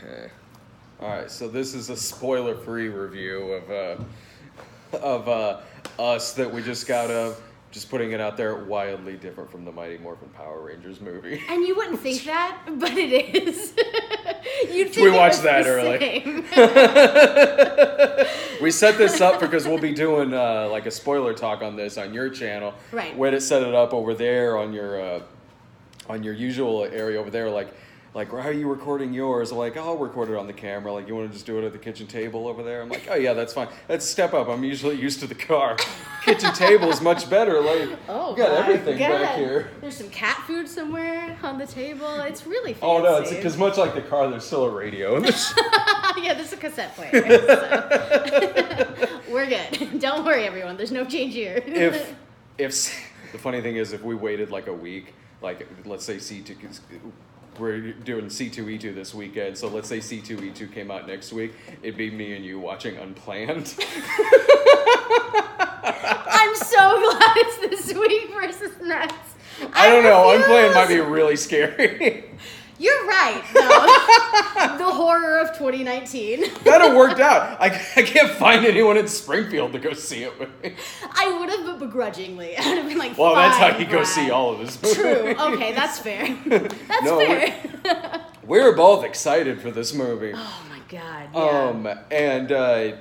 Okay. All right. So this is a spoiler-free review of Us that we just got of. Just putting it out there, wildly different from the Mighty Morphin Power Rangers movie. And you wouldn't think that, but it is. You'd think we watched that early. We set this up because we'll be doing like a spoiler talk on this on your channel. Right. Way to set it up over there on your usual area over there, like how are you recording yours? I'm like, I'll record it on the camera. Like, you want to just do it at the kitchen table over there? I'm like, oh yeah, that's fine. Let's step up. I'm usually used to the car. Kitchen table is much better. Like, oh, got everything back here. There's some cat food somewhere on the table. It's really fancy. Oh no, it's because much like the car, there's still a radio. Yeah, there's a cassette player. So. We're good. Don't worry, everyone. There's no change here. If the funny thing is, if we waited like a week, like let's say C2. We're doing C2E2 this weekend, so let's say C2E2 came out next week. It'd be me and you watching Unplanned. I'm so glad it's this week versus next. I don't know. Unplanned might be really scary. You're right, though. The horror of 2019. That have worked out. I can't find anyone in Springfield to go see it with me. I would have, but begrudgingly. I would have been like, well, fine, that's how you Brad. go see all of this movie. True. Okay, that's fair. That's fair. We're both excited for this movie. Oh my god. Yeah. And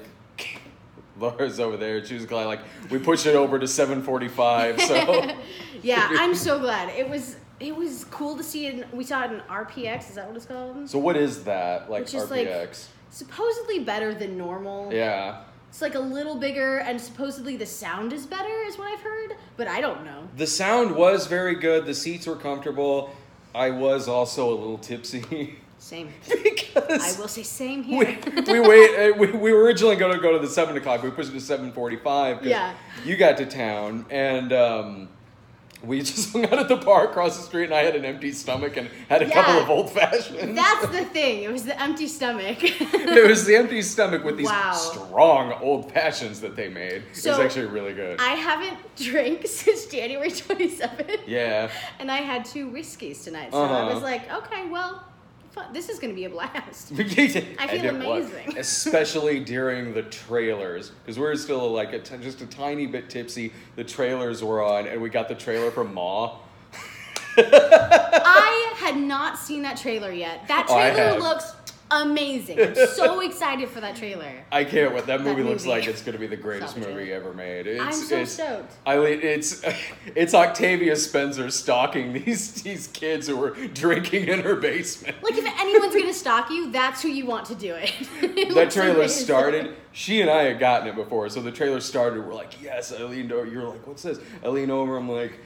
Laura's over there. She was glad. Like, we pushed it over to 7:45. So. Yeah, I'm so glad. It was cool to see it. We saw it in RPX. Is that what it's called? So what is that? Like which is RPX? like supposedly better than normal. Yeah. It's like a little bigger, and supposedly the sound is better, is what I've heard. But I don't know. The sound was very good. The seats were comfortable. I was also a little tipsy. Same. Because I will say same here. we were originally going to go to the 7 o'clock. We pushed it to 7:45 because you got to town, and we just hung out at the bar across the street, and I had an empty stomach and had a couple of old fashions. That's the thing. It was the empty stomach. It was the empty stomach with these strong old fashions that they made. So it was actually really good. I haven't drank since January 27th. Yeah. And I had 2 whiskeys tonight, so I was like, okay, well, this is going to be a blast. I feel amazing. Especially during the trailers, because we're still like just a tiny bit tipsy. The trailers were on, and we got the trailer from Ma. I had not seen that trailer yet. That trailer looks amazing. I'm so excited for that trailer. I can't wait. That movie looks like it's going to be the greatest movie ever made. I'm so stoked. It's Octavia Spencer stalking these kids who were drinking in her basement. Like, if anyone's going to stalk you, that's who you want to do it. That trailer started. She and I had gotten it before, so the trailer started. We're like, yes. I leaned over. You're like, what's this? I lean over. I'm like,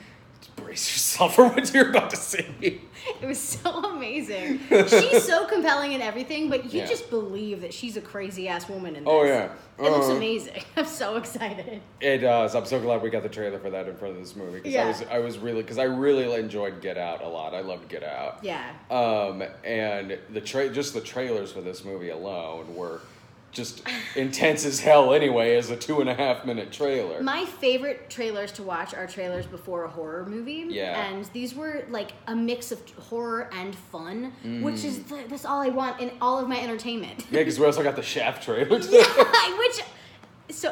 brace yourself for what you're about to see. It was so amazing. She's so compelling in everything, but you just believe that she's a crazy ass woman in this. Oh yeah, it looks amazing. I'm so excited. It does. I'm so glad we got the trailer for that in front of this movie because I really enjoyed Get Out a lot. I loved Get Out. Yeah. And just the trailers for this movie alone were just intense as hell anyway as a 2.5 minute trailer. My favorite trailers to watch are trailers before a horror movie. Yeah. And these were like a mix of horror and fun, which is that's all I want in all of my entertainment. Yeah, because we also got the Shaft trailer.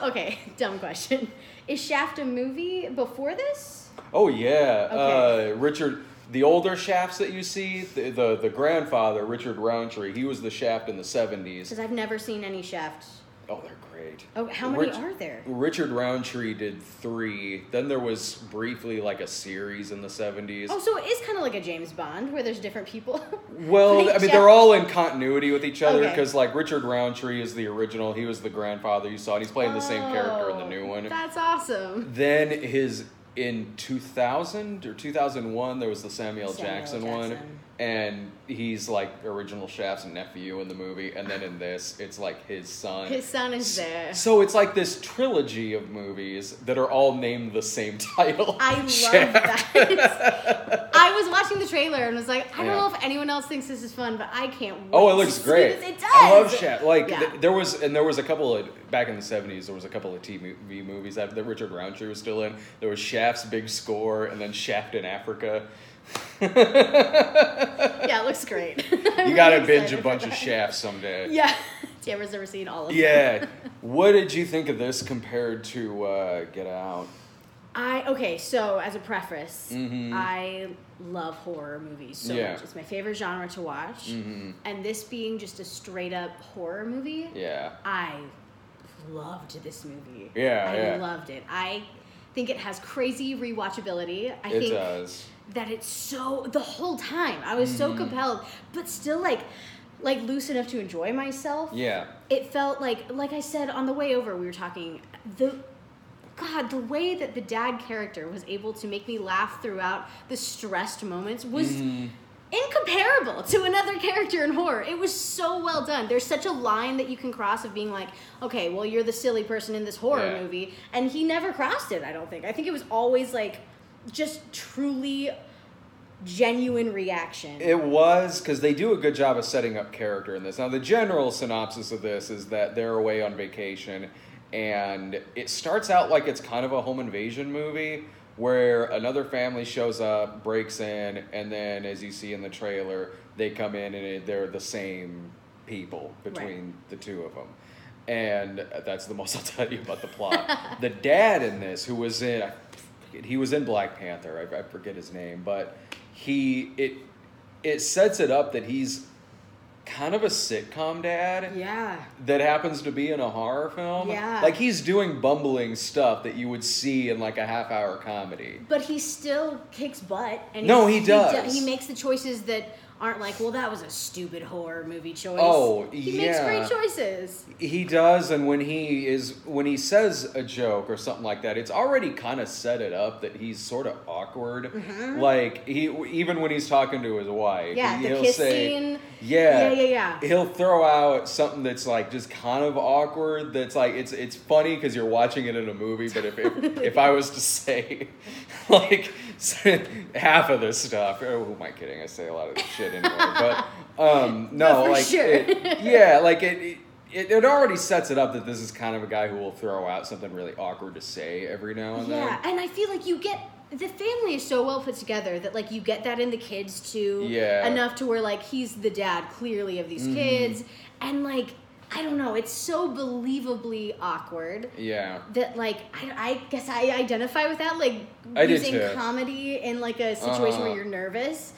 Okay, dumb question. Is Shaft a movie before this? Oh yeah. Okay. The older Shafts that you see, the grandfather, Richard Roundtree, he was the Shaft in the 70s. Because I've never seen any Shafts. Oh, they're great. Oh, how many are there? Richard Roundtree did 3. Then there was briefly like a series in the 70s. Oh, so it is kind of like a James Bond where there's different people? Well, I mean, they're all in continuity with each other because like Richard Roundtree is the original. He was the grandfather you saw, and he's playing the same character in the new one. That's awesome. Then in 2000 or 2001, there was the Samuel Jackson one, and he's like original Shaft's nephew in the movie, and then in this, it's like his son. His son is there. So it's like this trilogy of movies that are all named the same title. I love that. I was watching the trailer and was like, I don't know if anyone else thinks this is fun, but I can't wait. Oh, it looks great. It does. I love Shaft. Like there was a couple of back in the 70s. There was a couple of TV movies that Richard Roundtree was still in. There was Shaft's Big Score, and then Shaft in Africa. Yeah, it looks great. You got to binge a bunch of Shafts someday. Yeah. Tamara's never seen all of them. Yeah. What did you think of this compared to Get Out? Okay, so as a preface, I love horror movies so much. It's my favorite genre to watch. And this being just a straight up horror movie, I loved this movie. I loved it. I think it has crazy rewatchability. I think it does. That it's so, the whole time, I was so compelled, but still like loose enough to enjoy myself. Yeah. It felt like I said on the way over, we were talking, the way that the dad character was able to make me laugh throughout the stressed moments was incomparable to another character in horror. It was so well done. There's such a line that you can cross of being like, okay, well, you're the silly person in this horror movie. And he never crossed it, I don't think. I think it was always like just truly genuine reaction. It was, because they do a good job of setting up character in this. Now, the general synopsis of this is that they're away on vacation, and it starts out like it's kind of a home invasion movie where another family shows up, breaks in, and then, as you see in the trailer, they come in and they're the same people between the two of them. And that's the most I'll tell you about the plot. The dad in this, who was in, he was in Black Panther, I forget his name, but it sets it up that he's kind of a sitcom dad. Yeah. That happens to be in a horror film. Yeah. Like, he's doing bumbling stuff that you would see in like a half-hour comedy. But he still kicks butt. And he does. He makes the choices that aren't like, well, that was a stupid horror movie choice. Oh, he makes great choices. He does, and when he says a joke or something like that, it's already kind of set it up that he's sort of awkward. Like, even when he's talking to his wife, he'll kiss scene. Yeah. He'll throw out something that's like just kind of awkward. That's like it's funny because you're watching it in a movie. But if I was to say like half of this stuff, who am I kidding? I say a lot of this shit anyway. But no, like sure. It already sets it up that this is kind of a guy who will throw out something really awkward to say every now and then. Yeah, and I feel like you get. The family is so well put together that, like, you get that in the kids, too. Yeah. Enough to where, like, he's the dad, clearly, of these kids. And, like, I don't know, it's so believably awkward. Yeah. That, like, I guess I identify with that, like, using comedy in, like, a situation where you're nervous.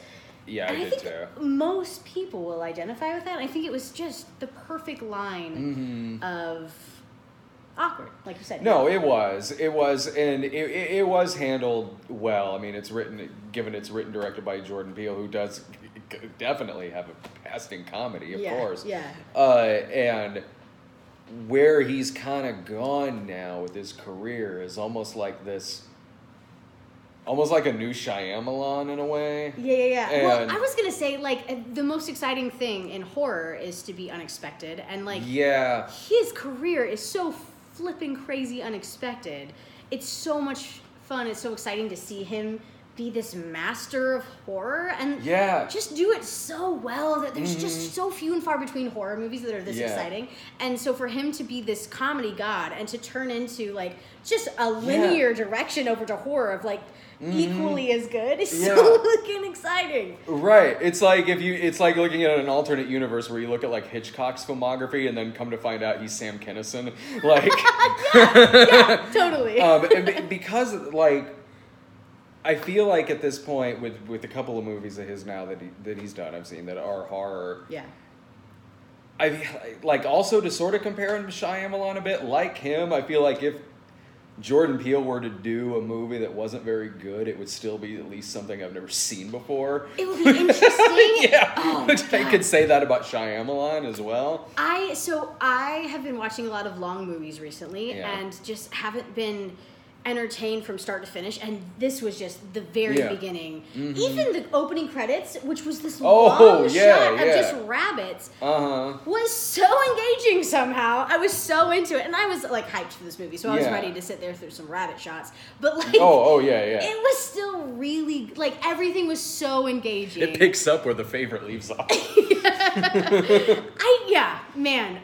Yeah, and I did too. Most people will identify with that. And I think it was just the perfect line of... awkward, like you said. No, it was, and it was handled well. I mean, it's written, directed by Jordan Peele, who does definitely have a past in comedy, of course. Yeah. And where he's kind of gone now with his career is almost like a new Shyamalan in a way. Yeah. Well, I was gonna say, like, the most exciting thing in horror is to be unexpected, and like, his career is so flipping crazy unexpected. It's so much fun. It's so exciting to see him be this master of horror and just do it so well that there's just so few and far between horror movies that are this exciting. And so for him to be this comedy god and to turn into like just a linear direction over to horror of like equally as good is so fucking exciting. Right. It's like it's like looking at an alternate universe where you look at like Hitchcock's filmography and then come to find out he's Sam Kinison. Like yeah, totally. And because like I feel like at this point with a couple of movies of his now that he's done, I've seen that are horror. Yeah. I like also to sort of compare him to Shyamalan a bit, like him, I feel like if Jordan Peele were to do a movie that wasn't very good, it would still be at least something I've never seen before. It would be interesting. I could say that about Shyamalan as well. I have been watching a lot of long movies recently and just haven't been entertained from start to finish, and this was just the very beginning. Even the opening credits, which was this long shot of just rabbits, was so engaging somehow. I was so into it, and I was like hyped for this movie, so I was ready to sit there through some rabbit shots. But like, it was still really like everything was so engaging. It picks up where the favorite leaves off.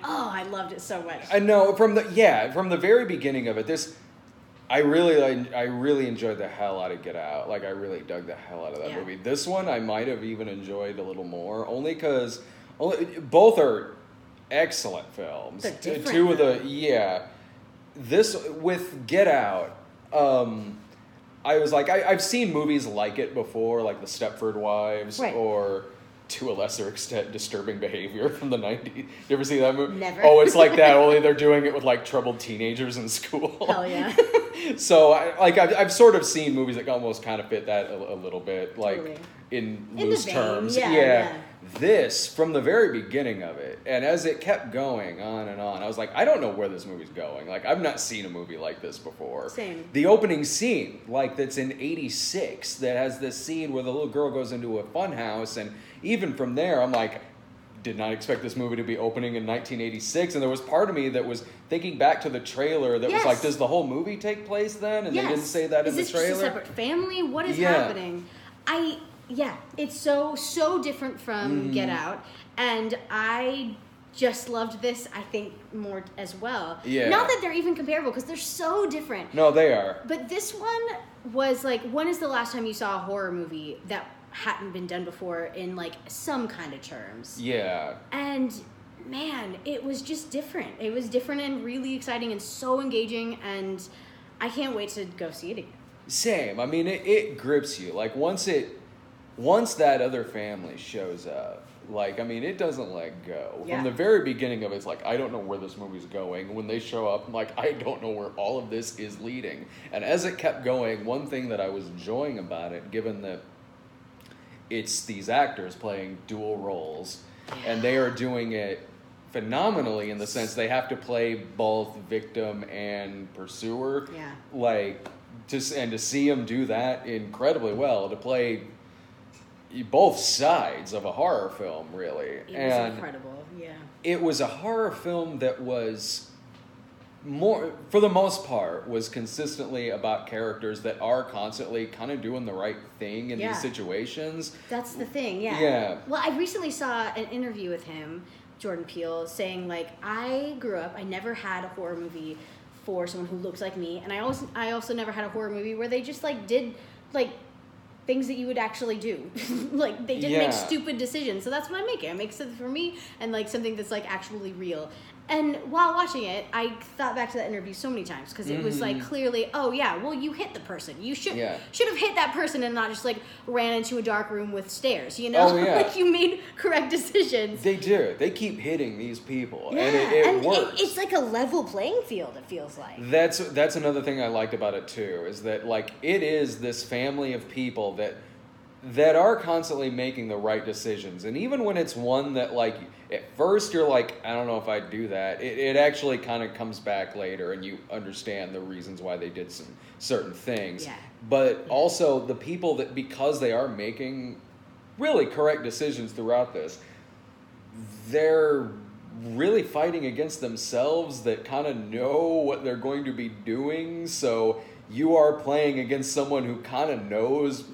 I loved it so much. I know from the very beginning of it. I really enjoyed the hell out of Get Out. Like, I really dug the hell out of that movie. This one I might have even enjoyed a little more, only because both are excellent films. They're different, two of the This with Get Out, I was like, I've seen movies like it before, like The Stepford Wives, or to a lesser extent, Disturbing Behavior from the 90s. You ever see that movie? Never. Oh, it's like that, only they're doing it with like troubled teenagers in school. Hell yeah. So I've sort of seen movies that almost kind of fit that a little bit, like totally. in loose terms. Yeah. This, from the very beginning of it, and as it kept going on and on, I was like, I don't know where this movie's going. Like, I've not seen a movie like this before. Same. The opening scene, like, that's in 86, that has this scene where the little girl goes into a fun house, and even from there, I'm like, did not expect this movie to be opening in 1986, and there was part of me that was thinking back to the trailer that was like, does the whole movie take place then? And they didn't say that in the trailer? Is this just a separate family? What is happening? It's so different from Get Out, and I just loved this, I think, more as well. Yeah. Not that they're even comparable, because they're so different. No, they are. But this one was like, when is the last time you saw a horror movie that hadn't been done before in like some kind of terms? Yeah. And man, it was just different. It was different and really exciting and so engaging, and I can't wait to go see it again. Same. I mean, it grips you. Like, once that other family shows up, like, I mean, it doesn't let go. Yeah. From the very beginning of it, it's like, I don't know where this movie's going. When they show up, I'm like, I don't know where all of this is leading. And as it kept going, one thing that I was enjoying about it, given that it's these actors playing dual roles, and they are doing it phenomenally in the sense they have to play both victim and pursuer. Yeah. Like, to see them do that incredibly well, to play both sides of a horror film, really. It was incredible, yeah. It was a horror film that was more, for the most part, was consistently about characters that are constantly kind of doing the right thing in these situations. That's the thing, yeah. Yeah. Well, I recently saw an interview with him, Jordan Peele, saying, like, I grew up, I never had a horror movie for someone who looks like me, and I also never had a horror movie where they just, like, did, like, things that you would actually do. Like, they didn't make stupid decisions. So that's what I'm making. I make something for me and, like, something that's, like, actually real. And while watching it, I thought back to that interview so many times, because it was, like, clearly, oh, yeah, well, you hit the person. You should have hit that person and not just, like, ran into a dark room with stairs, you know? Oh, yeah. Like, you made correct decisions. They do. They keep hitting these people, yeah. and it works. It's like a level playing field, it feels like. That's another thing I liked about it, too, is that, like, it is this family of people that are constantly making the right decisions. And even when it's one that, like, at first you're like, I don't know if I'd do that, it actually kind of comes back later and you understand the reasons why they did some certain things. Yeah. But also the people that, because they are making really correct decisions throughout this, they're really fighting against themselves that kind of know what they're going to be doing. So you are playing against someone who kind of knows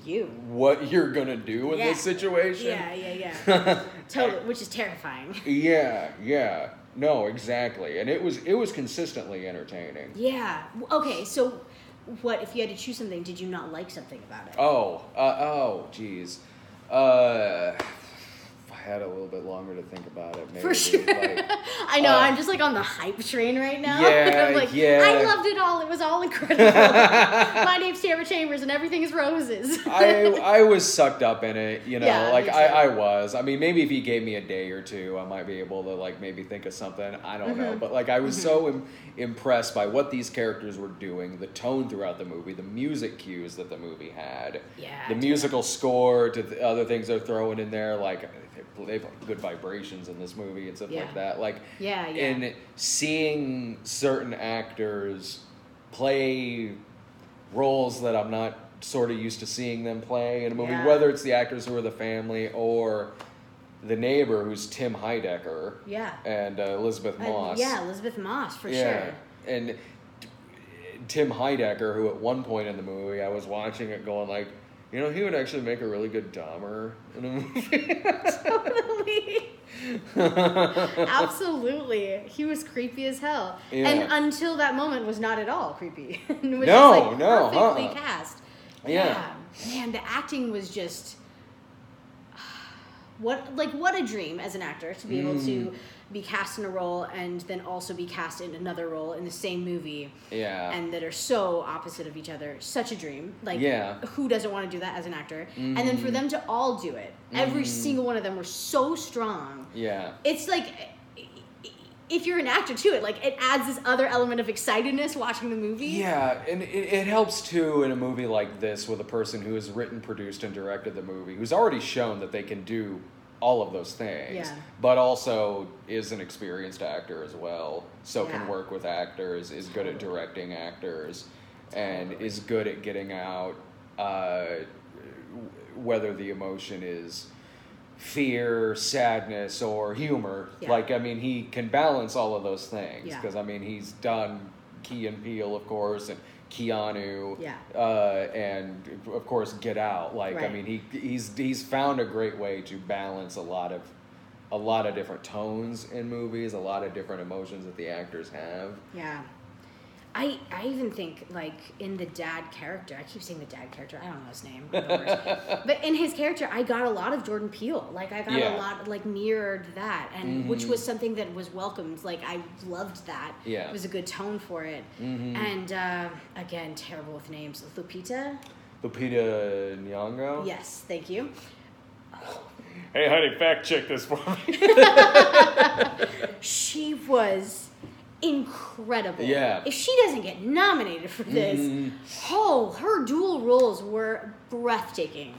what you're going to do in this situation. Yeah. Totally, which is terrifying. Yeah. No, exactly. And it was consistently entertaining. Yeah. Okay, so what, if you had to choose something, did you not like something about it? Geez. I had a little bit longer to think about it, maybe. For sure. Like, I know, I'm just like on the hype train right now. Yeah, I'm like, yeah. I loved it all. It was all incredible. My name's Tamara Chambers and everything is roses. I was sucked up in it, you know, Yeah, like me too. I was. I mean, maybe if you gave me a day or two, I might be able to, like, maybe think of something. I don't know. But, like, I was so impressed by what these characters were doing, the tone throughout the movie, the music cues that the movie had, the musical score to the other things they're throwing in there, like, they've good vibrations in this movie and stuff like that. Like, and seeing certain actors play roles that I'm not sort of used to seeing them play in a movie, whether it's the actors who are the family or the neighbor who's Tim Heidecker and Elizabeth Moss. Elizabeth Moss, for sure. And Tim Heidecker, who at one point in the movie, I was watching it going like, You know, he would actually make a really good Dahmer in a movie. Totally. Absolutely. He was creepy as hell. Yeah. And until that moment was not at all creepy. It was just perfectly cast. Yeah. Man, the acting was just what a dream as an actor to be able to be cast in a role and then also be cast in another role in the same movie. Yeah. And that are so opposite of each other. Such a dream. Like, who doesn't want to do that as an actor? And then for them to all do it, every single one of them were so strong. Yeah. It's like, if you're an actor too, it adds this other element of excitedness watching the movie. Yeah, and it helps too in a movie like this with a person who has written, produced, and directed the movie, who's already shown that they can do all of those things, but also is an experienced actor as well, so can work with actors, is good at directing actors, and is good at getting out whether the emotion is fear, sadness, or humor. Yeah. He can balance all of those things, because he's done Key and Peele, of course, and Keanu, and of course Get Out. He's found a great way to balance a lot of different tones in movies, a lot of different emotions that the actors have. Yeah. I even think, in the dad character, I keep saying the dad character, I don't know his name, but in his character, I got a lot of Jordan Peele. I got a lot, mirrored that, and which was something that was welcomed. I loved that. Yeah. It was a good tone for it. And, again, terrible with names. Lupita Nyong'o? Yes, thank you. Hey, honey, fact check this for me. She was incredible. Yeah. If she doesn't get nominated for this, her dual roles were breathtaking.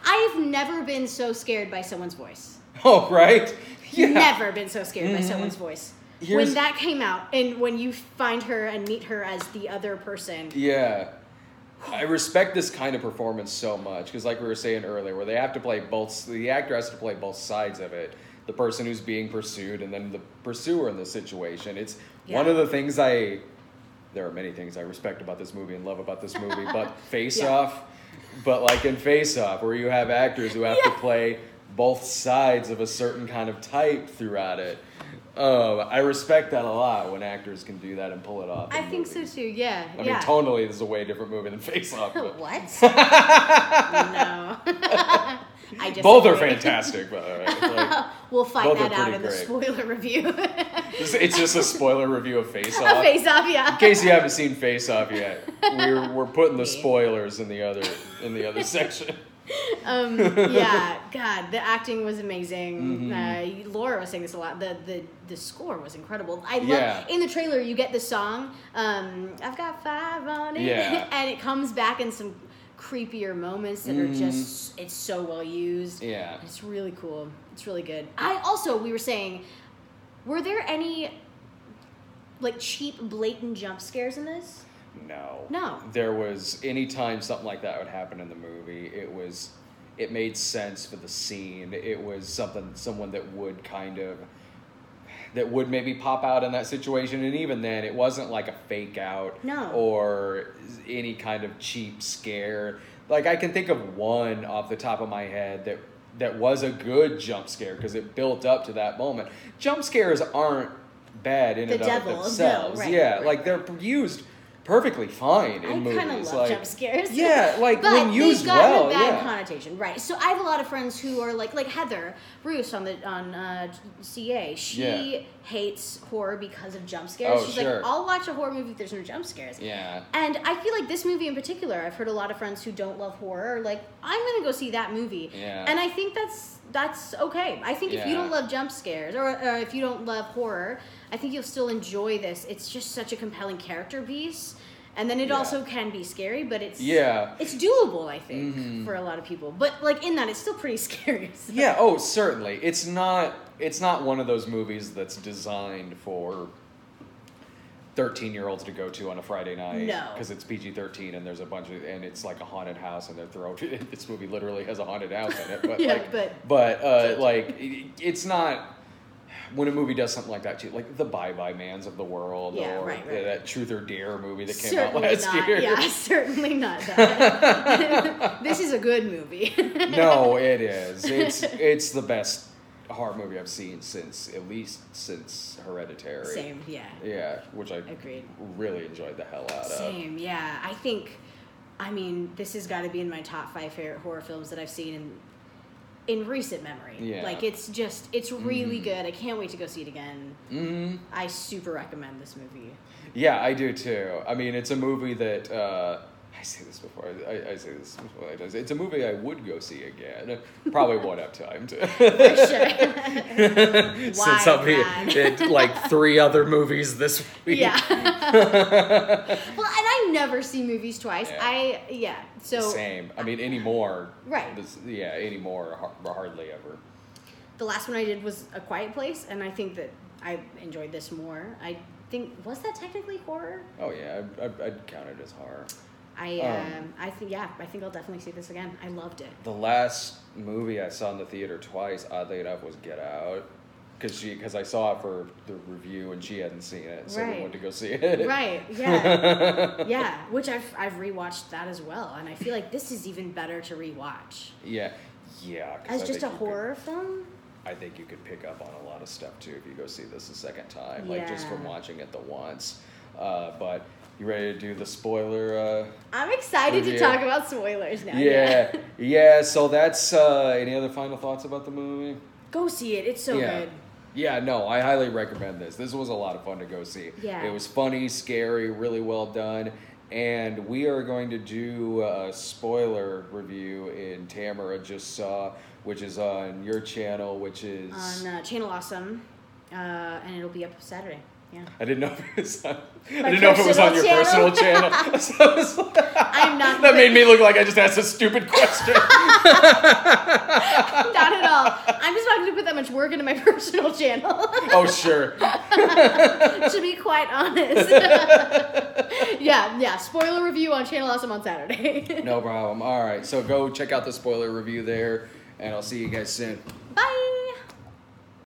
I've never been so scared by someone's voice. Oh, right? Yeah. Never been so scared by someone's voice. When that came out, and when you find her and meet her as the other person. Yeah. I respect this kind of performance so much, because like we were saying earlier, where they have to play the actor has to play both sides of it. The person who's being pursued and then the pursuer in the situation. It's one of the things there are many things I respect about this movie and love about this movie, but Face Off, in Face Off, where you have actors who have to play both sides of a certain kind of type throughout it. I respect that a lot when actors can do that and pull it off. I think so too, yeah. I mean, tonally, this is a way different movie than Face Off. What? No. Both are fantastic, but all right. We'll find that out in the spoiler review. It's just a spoiler review of Face Off. Face Off, yeah. In case you haven't seen Face Off yet, we're putting the spoilers in the other section. God, the acting was amazing. Laura was saying this a lot. The score was incredible. I love in the trailer you get the song. I've got 5 on it, and it comes back in some creepier moments that are just, it's so well used. Yeah. It's really cool. It's really good. We were saying, were there any cheap, blatant jump scares in this? No. There was, anytime something like that would happen in the movie, it made sense for the scene. It was someone that would maybe pop out in that situation, and even then, it wasn't like a fake out or any kind of cheap scare. I can think of one off the top of my head that was a good jump scare because it built up to that moment. Jump scares aren't bad in and of themselves. They're used perfectly fine in movies. I kind of love jump scares. Yeah, when used well. But they've got a bad connotation, right? So I have a lot of friends who are like Heather Bruce on CA. She hates horror because of jump scares. She's like, I'll watch a horror movie if there's no jump scares. Yeah. And I feel like this movie in particular, I've heard a lot of friends who don't love horror are I'm going to go see that movie. Yeah. And I think that's okay. I think if you don't love jump scares or if you don't love horror, I think you'll still enjoy this. It's just such a compelling character piece. And then it also can be scary, but it's doable, I think, for a lot of people. But in that, it's still pretty scary. So. Yeah, certainly. It's not one of those movies that's designed for 13-year-olds to go to on a Friday night. No. Because it's PG-13 and there's a bunch of, and it's like a haunted house and they're throwing, this movie literally has a haunted house in it. But it's not, when a movie does something like that too, like the Bye Bye Mans of the world, or that Truth or Dare movie that came out last year. Yeah, certainly not that. This is a good movie. No, it is. It's the best horror movie I've seen since Hereditary. Same, yeah. Yeah, which I really enjoyed the hell out of. Same, yeah. I mean, this has got to be in my top 5 favorite horror films that I've seen in recent memory. Yeah. Like, it's really good. I can't wait to go see it again. Mm-hmm. I super recommend this movie. Yeah, I do too. I mean, it's a movie that, I say this before it's a movie I would go see again. Probably won't have time to. For sure. Since I'll be in like 3 other movies this week. Yeah. Well, and I never see movies twice. Yeah. So same. I mean, anymore. Right. Anymore, hardly ever. The last one I did was A Quiet Place, and I think that I enjoyed this more. I think, was that technically horror? Oh yeah, I'd count it as horror. I think I'll definitely see this again. I loved it. The last movie I saw in the theater twice, oddly enough, was Get Out, because I saw it for the review and she hadn't seen it, so we went to go see it. Right. Yeah. Yeah. Which I've rewatched that as well, and I feel like this is even better to rewatch. Yeah. Yeah. As just a horror film. I think you could pick up on a lot of stuff too if you go see this a second time, like just from watching it the once. But you ready to do the spoiler? I'm excited to talk about spoilers now. Yeah. So that's any other final thoughts about the movie? Go see it. It's so good. Yeah, no, I highly recommend this. This was a lot of fun to go see. Yeah. It was funny, scary, really well done. And we are going to do a spoiler review in Tamara Just Saw, which is on your channel, which is... on Channel Awesome, and it'll be up Saturday. Yeah. I didn't know if it was on, your personal channel. So I'm not. That made me look like I just asked a stupid question. Not at all. I'm just not going to put that much work into my personal channel. Oh, sure. To be quite honest. Yeah. Spoiler review on Channel Awesome on Saturday. No problem. All right. So go check out the spoiler review there, and I'll see you guys soon. Bye.